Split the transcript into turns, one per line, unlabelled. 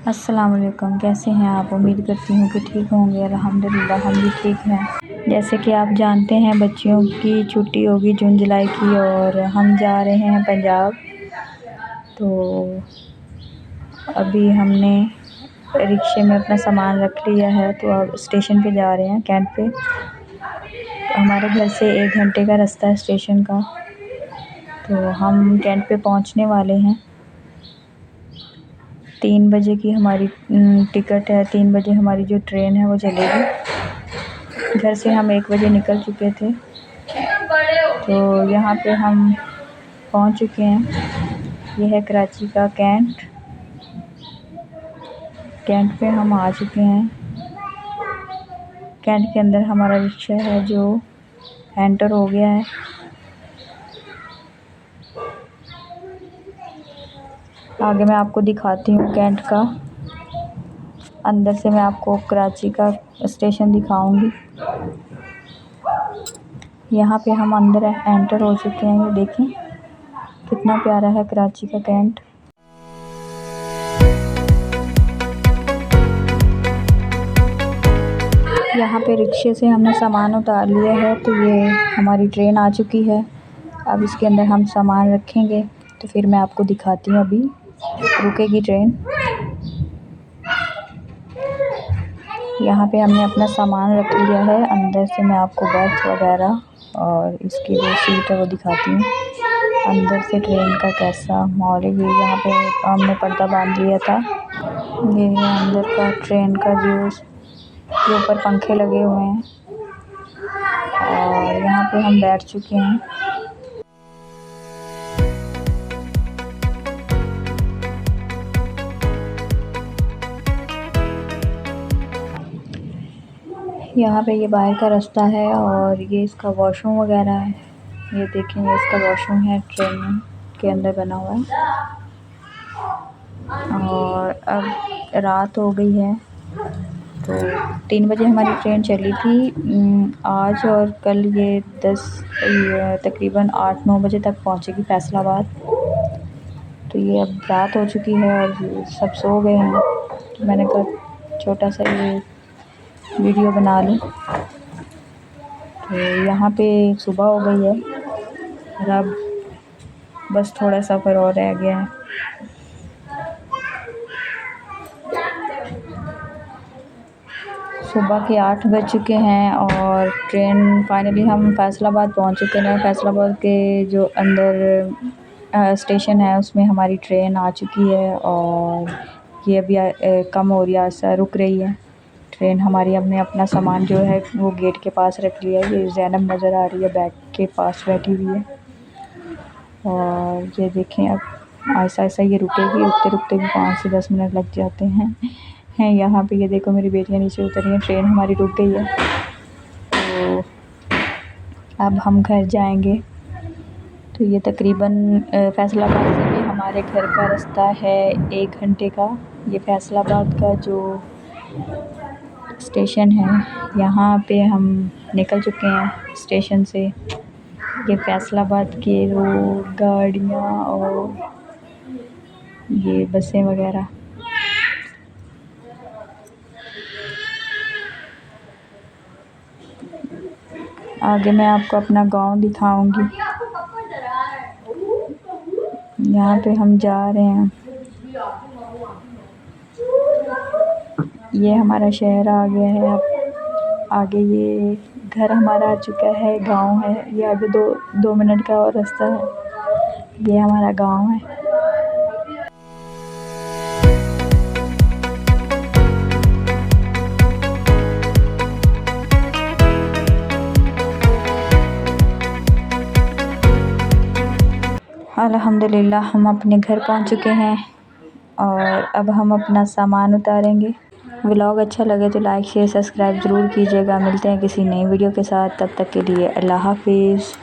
अस्सलाम वालेकुम, कैसे हैं आप। उम्मीद करती हूँ कि ठीक होंगे। अल्हम्दुलिल्लाह हम भी ठीक हैं। जैसे कि आप जानते हैं बच्चियों की छुट्टी होगी जून जुलाई की और हम जा रहे हैं पंजाब। तो अभी हमने रिक्शे में अपना सामान रख लिया है तो अब स्टेशन पे जा रहे हैं, कैंट पे। तो हमारे घर से 1 घंटे का रास्ता है स्टेशन का। तो हम कैंट पे पहुंचने वाले हैं। 3 बजे की हमारी टिकट है। 3 बजे हमारी जो ट्रेन है वो चलेगी। घर से हम 1 बजे निकल चुके थे। तो यहाँ पे हम पहुँच चुके हैं। ये है कराची का कैंट। कैंट पे हम आ चुके हैं। कैंट के अंदर हमारा रिक्शा है जो एंटर हो गया है। आगे मैं आपको दिखाती हूँ कैंट का। अंदर से मैं आपको कराची का स्टेशन दिखाऊंगी। यहाँ पे हम अंदर एंटर हो चुके हैं। ये देखें कितना प्यारा है कराची का कैंट। यहाँ पे रिक्शे से हमने सामान उतार लिया है। तो ये हमारी ट्रेन आ चुकी है। अब इसके अंदर हम सामान रखेंगे तो फिर मैं आपको दिखाती हूँ। अभी रुकेगी ट्रेन। यहाँ पे हमने अपना सामान रख लिया है। अंदर से मैं आपको बर्थ वगैरह और इसकी जो सीट है वो दिखाती हूँ। अंदर से ट्रेन का कैसा माहौल है। ये यहाँ पे हमने पर्दा बांध लिया था। ये अंदर का ट्रेन का व्यू। के ऊपर पंखे लगे हुए हैं और यहाँ पे हम बैठ चुके हैं। यहाँ पे ये बाहर का रास्ता है और ये इसका वॉशरूम वगैरह है। ये देखें, ये इसका वॉशरूम है, ट्रेन के अंदर बना हुआ है। और अब रात हो गई है। तो 3 बजे हमारी ट्रेन चली थी आज, और कल ये तकरीबन 8-9 बजे तक पहुँचेगी फैसलाबाद। तो ये अब रात हो चुकी है और सब सो गए हैं। तो मैंने कहा छोटा सा ये वीडियो बना लूँ। तो यहाँ पे सुबह हो गई है और अब बस थोड़ा सफ़र और रह गया है। सुबह के 8 बज चुके हैं और ट्रेन फाइनली हम फैसलाबाद पहुँच चुके हैं। फैसलाबाद के जो अंदर स्टेशन है उसमें हमारी ट्रेन आ चुकी है और ये अभी कम हो रही है, ऐसा रुक रही है ट्रेन हमारी। हमने अपना सामान जो है वो गेट के पास रख लिया है। ये ज़ैनब नज़र आ रही है, बैग के पास बैठी हुई है। और ये देखें अब ऐसा ऐसा ये रुकेगी। रुकते रुकते भी 5 से 10 मिनट लग जाते हैं। यहाँ पे ये देखो मेरी बेटियाँ नीचे उतर रही हैं। ट्रेन हमारी रुक गई है। तो अब हम घर जाएंगे। तो ये तकरीबन फैसलाबाद से भी हमारे घर का रास्ता है 1 घंटे का। ये फैसलाबाद का जो स्टेशन है यहाँ पे हम निकल चुके हैं स्टेशन से। ये फैसलाबाद के रोड, गाड़ियाँ और ये बसें वगैरह। आगे मैं आपको अपना गांव दिखाऊंगी। यहाँ पे हम जा रहे हैं। ये हमारा शहर आ गया है। अब आगे ये घर हमारा आ चुका है, गांव है। ये आगे 2 मिनट का और रास्ता है। ये हमारा गांव है। अल्हम्दुलिल्लाह हम अपने घर पहुंच चुके हैं और अब हम अपना सामान उतारेंगे। व्लॉग अच्छा लगे तो लाइक शेयर सब्सक्राइब ज़रूर कीजिएगा। मिलते हैं किसी नई वीडियो के साथ। तब तक के लिए अल्लाह हाफिज़।